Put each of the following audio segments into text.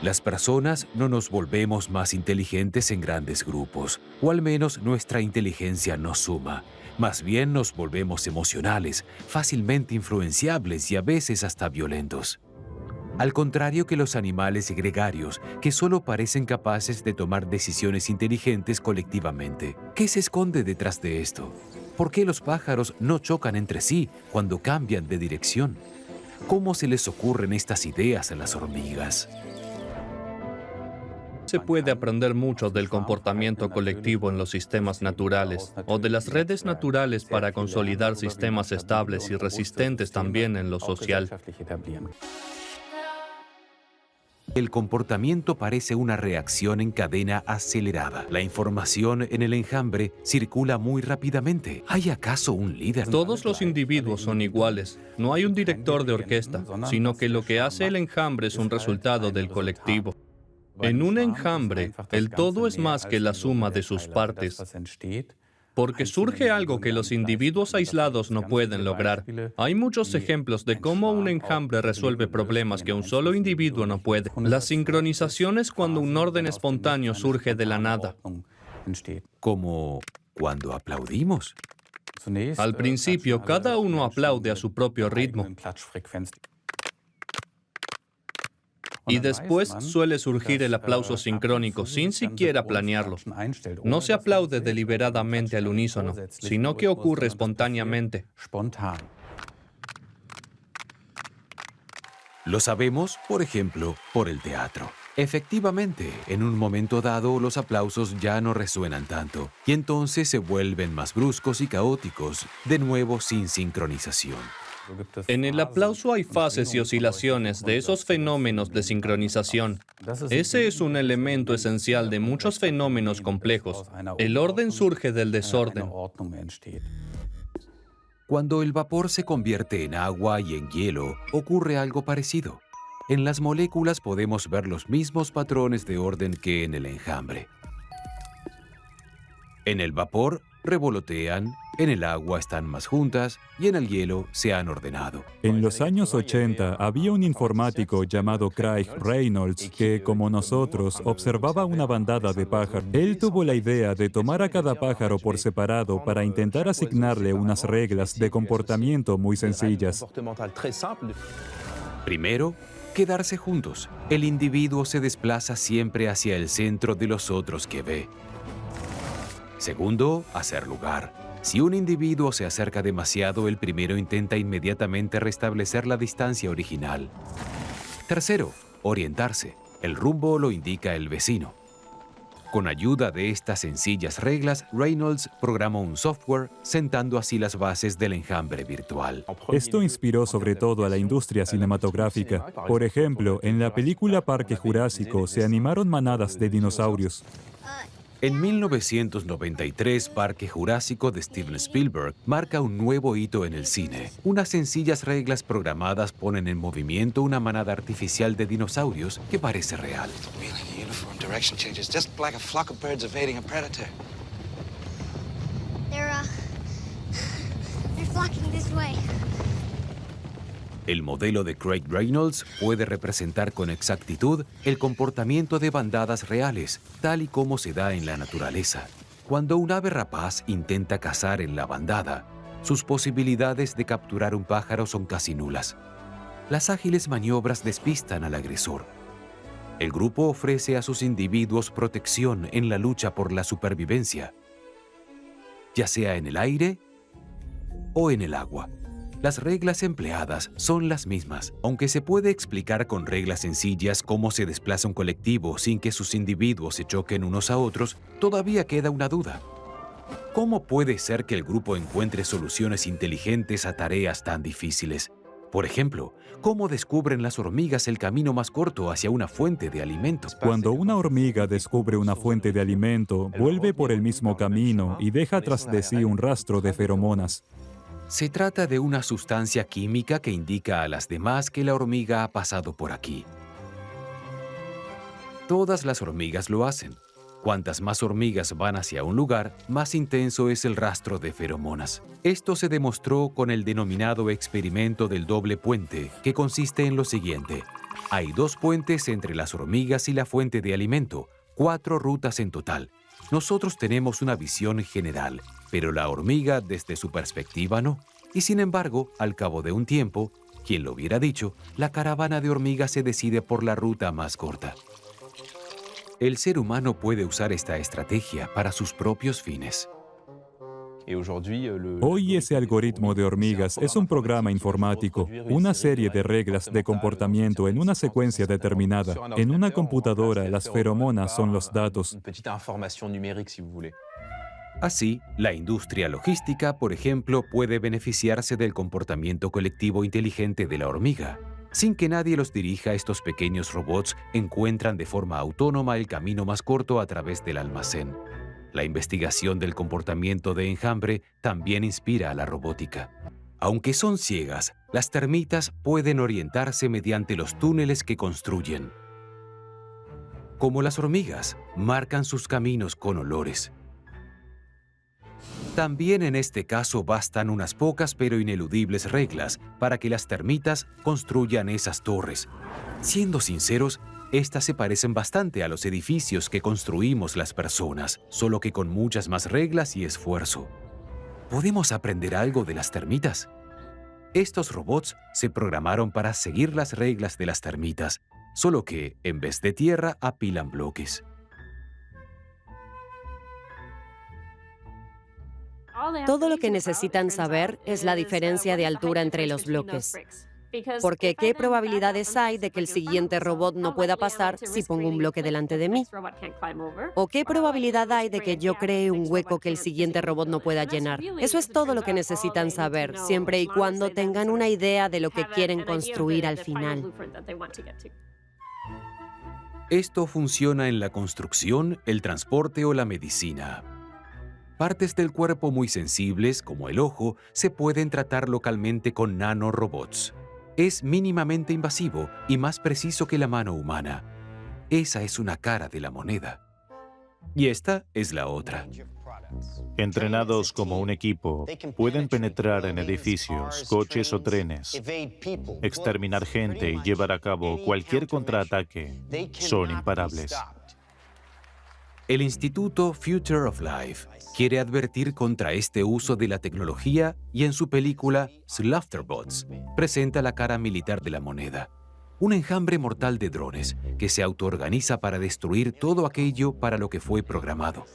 Las personas no nos volvemos más inteligentes en grandes grupos, o al menos nuestra inteligencia no suma. Más bien nos volvemos emocionales, fácilmente influenciables y a veces hasta violentos. Al contrario que los animales gregarios, que solo parecen capaces de tomar decisiones inteligentes colectivamente. ¿Qué se esconde detrás de esto? ¿Por qué los pájaros no chocan entre sí cuando cambian de dirección? ¿Cómo se les ocurren estas ideas a las hormigas? Se puede aprender mucho del comportamiento colectivo en los sistemas naturales o de las redes naturales para consolidar sistemas estables y resistentes también en lo social. El comportamiento parece una reacción en cadena acelerada. La información en el enjambre circula muy rápidamente. ¿Hay acaso un líder? Todos los individuos son iguales. No hay un director de orquesta, sino que lo que hace el enjambre es un resultado del colectivo. En un enjambre, el todo es más que la suma de sus partes, porque surge algo que los individuos aislados no pueden lograr. Hay muchos ejemplos de cómo un enjambre resuelve problemas que un solo individuo no puede. La sincronización es cuando un orden espontáneo surge de la nada. Como cuando aplaudimos. Al principio, cada uno aplaude a su propio ritmo. Y después suele surgir el aplauso sincrónico sin siquiera planearlo. No se aplaude deliberadamente al unísono, sino que ocurre espontáneamente. Lo sabemos, por ejemplo, por el teatro. Efectivamente, en un momento dado los aplausos ya no resuenan tanto, y entonces se vuelven más bruscos y caóticos, de nuevo sin sincronización. En el aplauso hay fases y oscilaciones de esos fenómenos de sincronización. Ese es un elemento esencial de muchos fenómenos complejos. El orden surge del desorden. Cuando el vapor se convierte en agua y en hielo, ocurre algo parecido. En las moléculas podemos ver los mismos patrones de orden que en el enjambre. En el vapor revolotean, en el agua están más juntas y en el hielo se han ordenado. En los años 80 había un informático llamado Craig Reynolds que, como nosotros, observaba una bandada de pájaros. Él tuvo la idea de tomar a cada pájaro por separado para intentar asignarle unas reglas de comportamiento muy sencillas. Primero, quedarse juntos. El individuo se desplaza siempre hacia el centro de los otros que ve. Segundo, hacer lugar. Si un individuo se acerca demasiado, el primero intenta inmediatamente restablecer la distancia original. Tercero, orientarse. El rumbo lo indica el vecino. Con ayuda de estas sencillas reglas, Reynolds programó un software, sentando así las bases del enjambre virtual. Esto inspiró sobre todo a la industria cinematográfica. Por ejemplo, en la película Parque Jurásico se animaron manadas de dinosaurios. En 1993, Parque Jurásico de Steven Spielberg marca un nuevo hito en el cine. Unas sencillas reglas programadas ponen en movimiento una manada artificial de dinosaurios que parece real. They're flocking this way. El modelo de Craig Reynolds puede representar con exactitud el comportamiento de bandadas reales, tal y como se da en la naturaleza. Cuando un ave rapaz intenta cazar en la bandada, sus posibilidades de capturar un pájaro son casi nulas. Las ágiles maniobras despistan al agresor. El grupo ofrece a sus individuos protección en la lucha por la supervivencia, ya sea en el aire o en el agua. Las reglas empleadas son las mismas, aunque se puede explicar con reglas sencillas cómo se desplaza un colectivo sin que sus individuos se choquen unos a otros, todavía queda una duda. ¿Cómo puede ser que el grupo encuentre soluciones inteligentes a tareas tan difíciles? Por ejemplo, ¿cómo descubren las hormigas el camino más corto hacia una fuente de alimento? Cuando una hormiga descubre una fuente de alimento, vuelve por el mismo camino y deja tras de sí un rastro de feromonas. Se trata de una sustancia química que indica a las demás que la hormiga ha pasado por aquí. Todas las hormigas lo hacen. Cuantas más hormigas van hacia un lugar, más intenso es el rastro de feromonas. Esto se demostró con el denominado experimento del doble puente, que consiste en lo siguiente. Hay 2 puentes entre las hormigas y la fuente de alimento, 4 rutas en total. Nosotros tenemos una visión general, pero la hormiga desde su perspectiva no. Y sin embargo, al cabo de un tiempo, quien lo hubiera dicho, la caravana de hormigas se decide por la ruta más corta. El ser humano puede usar esta estrategia para sus propios fines. Hoy ese algoritmo de hormigas es un programa informático, una serie de reglas de comportamiento en una secuencia determinada. En una computadora, las feromonas son los datos. Así, la industria logística, por ejemplo, puede beneficiarse del comportamiento colectivo inteligente de la hormiga. Sin que nadie los dirija, estos pequeños robots encuentran de forma autónoma el camino más corto a través del almacén. La investigación del comportamiento de enjambre también inspira a la robótica. Aunque son ciegas, las termitas pueden orientarse mediante los túneles que construyen. Como las hormigas, marcan sus caminos con olores. También en este caso bastan unas pocas pero ineludibles reglas para que las termitas construyan esas torres. Siendo sinceros, estas se parecen bastante a los edificios que construimos las personas, solo que con muchas más reglas y esfuerzo. ¿Podemos aprender algo de las termitas? Estos robots se programaron para seguir las reglas de las termitas, solo que, en vez de tierra, apilan bloques. Todo lo que necesitan saber es la diferencia de altura entre los bloques. Porque ¿qué probabilidades hay de que el siguiente robot no pueda pasar si pongo un bloque delante de mí? ¿O qué probabilidad hay de que yo cree un hueco que el siguiente robot no pueda llenar? Eso es todo lo que necesitan saber, siempre y cuando tengan una idea de lo que quieren construir al final. Esto funciona en la construcción, el transporte o la medicina. Partes del cuerpo muy sensibles, como el ojo, se pueden tratar localmente con nanorobots. Es mínimamente invasivo y más preciso que la mano humana. Esa es una cara de la moneda. Y esta es la otra. Entrenados como un equipo, pueden penetrar en edificios, coches o trenes, exterminar gente y llevar a cabo cualquier contraataque. Son imparables. El Instituto Future of Life quiere advertir contra este uso de la tecnología y en su película Slaughterbots presenta la cara militar de la moneda. Un enjambre mortal de drones que se autoorganiza para destruir todo aquello para lo que fue programado.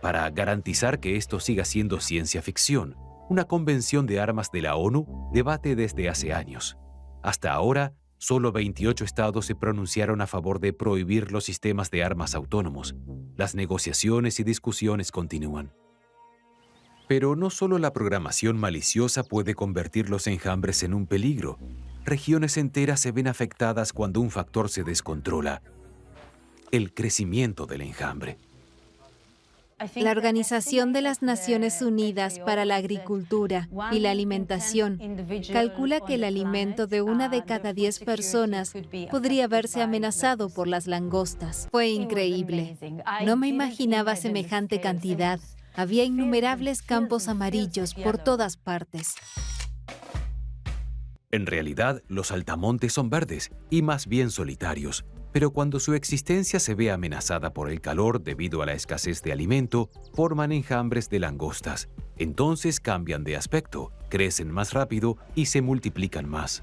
Para garantizar que esto siga siendo ciencia ficción, una convención de armas de la ONU debate desde hace años. Hasta ahora, solo 28 estados se pronunciaron a favor de prohibir los sistemas de armas autónomos. Las negociaciones y discusiones continúan. Pero no solo la programación maliciosa puede convertir los enjambres en un peligro. Regiones enteras se ven afectadas cuando un factor se descontrola: el crecimiento del enjambre. La Organización de las Naciones Unidas para la Agricultura y la Alimentación calcula que el alimento de 1 de cada 10 personas podría verse amenazado por las langostas. Fue increíble. No me imaginaba semejante cantidad. Había innumerables campos amarillos por todas partes. En realidad, los saltamontes son verdes y más bien solitarios. Pero cuando su existencia se ve amenazada por el calor debido a la escasez de alimento, forman enjambres de langostas. Entonces cambian de aspecto, crecen más rápido y se multiplican más.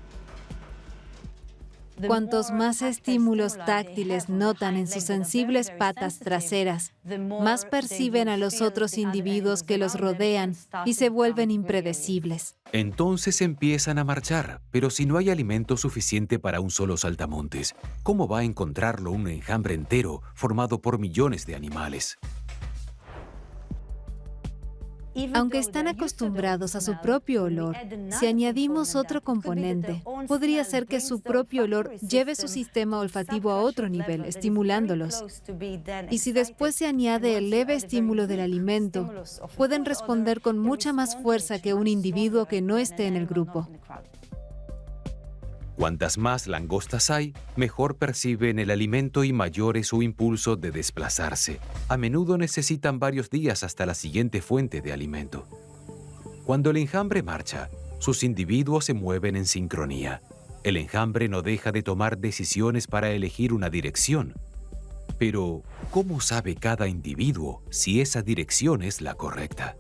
Cuantos más estímulos táctiles notan en sus sensibles patas traseras, más perciben a los otros individuos que los rodean y se vuelven impredecibles. Entonces empiezan a marchar, pero si no hay alimento suficiente para un solo saltamontes, ¿cómo va a encontrarlo un enjambre entero formado por millones de animales? Aunque están acostumbrados a su propio olor, si añadimos otro componente, podría ser que su propio olor lleve su sistema olfativo a otro nivel, estimulándolos. Y si después se añade el leve estímulo del alimento, pueden responder con mucha más fuerza que un individuo que no esté en el grupo. Cuantas más langostas hay, mejor perciben el alimento y mayor es su impulso de desplazarse. A menudo necesitan varios días hasta la siguiente fuente de alimento. Cuando el enjambre marcha, sus individuos se mueven en sincronía. El enjambre no deja de tomar decisiones para elegir una dirección. Pero, ¿cómo sabe cada individuo si esa dirección es la correcta?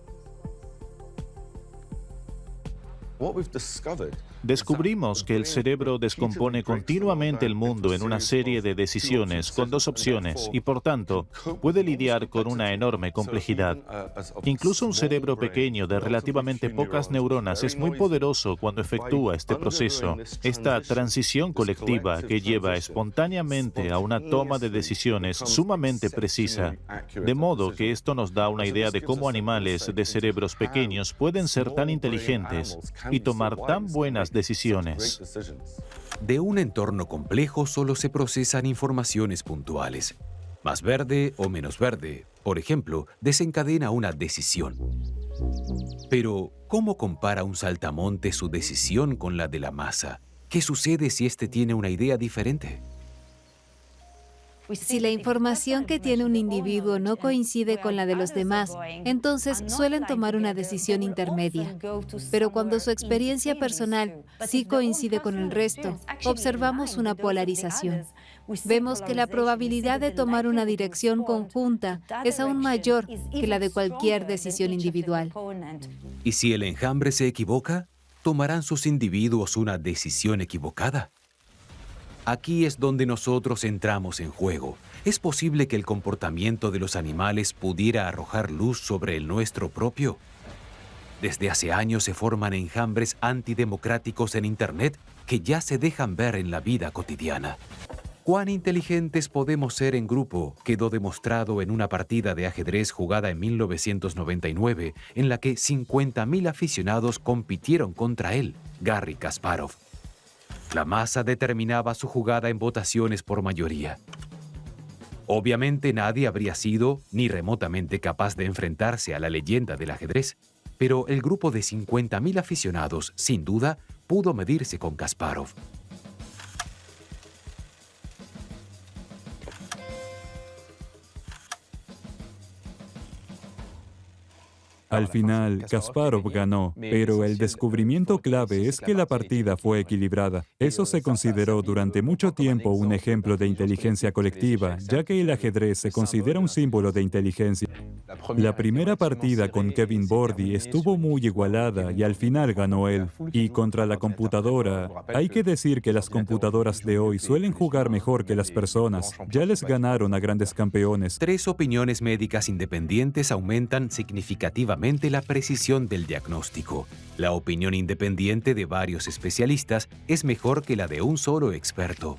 Descubrimos que el cerebro descompone continuamente el mundo en una serie de decisiones con dos opciones y, por tanto, puede lidiar con una enorme complejidad. Incluso un cerebro pequeño de relativamente pocas neuronas es muy poderoso cuando efectúa este proceso, esta transición colectiva que lleva espontáneamente a una toma de decisiones sumamente precisa. De modo que esto nos da una idea de cómo animales de cerebros pequeños pueden ser tan inteligentes y tomar tan buenas decisiones. De un entorno complejo solo se procesan informaciones puntuales. Más verde o menos verde, por ejemplo, desencadena una decisión. Pero, ¿cómo compara un saltamonte su decisión con la de la masa? ¿Qué sucede si éste tiene una idea diferente? Si la información que tiene un individuo no coincide con la de los demás, entonces suelen tomar una decisión intermedia. Pero cuando su experiencia personal sí coincide con el resto, observamos una polarización. Vemos que la probabilidad de tomar una dirección conjunta es aún mayor que la de cualquier decisión individual. ¿Y si el enjambre se equivoca? ¿Tomarán sus individuos una decisión equivocada? Aquí es donde nosotros entramos en juego. ¿Es posible que el comportamiento de los animales pudiera arrojar luz sobre el nuestro propio? Desde hace años se forman enjambres antidemocráticos en Internet que ya se dejan ver en la vida cotidiana. ¿Cuán inteligentes podemos ser en grupo? Quedó demostrado en una partida de ajedrez jugada en 1999, en la que 50.000 aficionados compitieron contra él, Garry Kasparov. La masa determinaba su jugada en votaciones por mayoría. Obviamente nadie habría sido ni remotamente capaz de enfrentarse a la leyenda del ajedrez, pero el grupo de 50.000 aficionados, sin duda, pudo medirse con Kasparov. Al final, Kasparov ganó, pero el descubrimiento clave es que la partida fue equilibrada. Eso se consideró durante mucho tiempo un ejemplo de inteligencia colectiva, ya que el ajedrez se considera un símbolo de inteligencia. La primera partida con Kevin Bordy estuvo muy igualada y al final ganó él. Y contra la computadora, hay que decir que las computadoras de hoy suelen jugar mejor que las personas. Ya les ganaron a grandes campeones. 3 opiniones médicas independientes aumentan significativamente la precisión del diagnóstico. La opinión independiente de varios especialistas es mejor que la de un solo experto.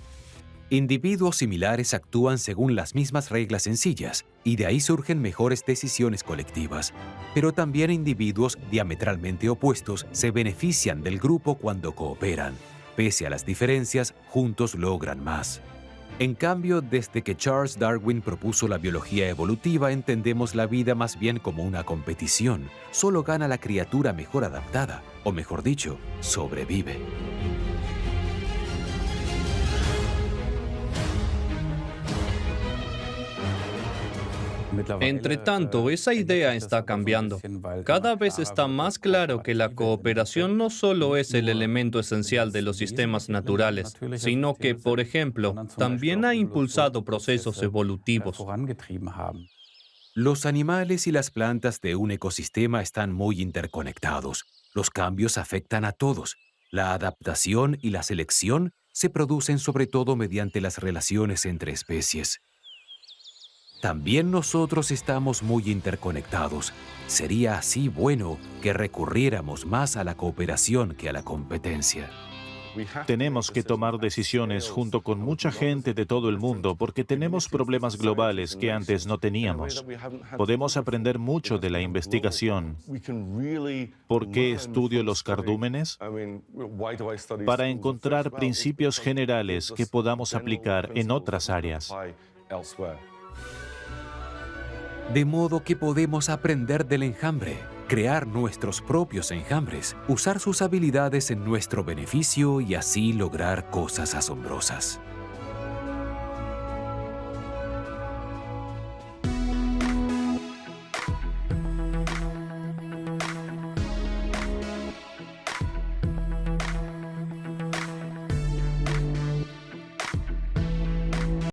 Individuos similares actúan según las mismas reglas sencillas, y de ahí surgen mejores decisiones colectivas. Pero también individuos diametralmente opuestos se benefician del grupo cuando cooperan. Pese a las diferencias, juntos logran más. En cambio, desde que Charles Darwin propuso la biología evolutiva, entendemos la vida más bien como una competición. Solo gana la criatura mejor adaptada, o mejor dicho, sobrevive. Entre tanto, esa idea está cambiando. Cada vez está más claro que la cooperación no solo es el elemento esencial de los sistemas naturales, sino que, por ejemplo, también ha impulsado procesos evolutivos. Los animales y las plantas de un ecosistema están muy interconectados. Los cambios afectan a todos. La adaptación y la selección se producen sobre todo mediante las relaciones entre especies. También nosotros estamos muy interconectados. Sería así bueno que recurriéramos más a la cooperación que a la competencia. Tenemos que tomar decisiones junto con mucha gente de todo el mundo porque tenemos problemas globales que antes no teníamos. Podemos aprender mucho de la investigación. ¿Por qué estudio los cardúmenes? Para encontrar principios generales que podamos aplicar en otras áreas. De modo que podemos aprender del enjambre, crear nuestros propios enjambres, usar sus habilidades en nuestro beneficio y así lograr cosas asombrosas.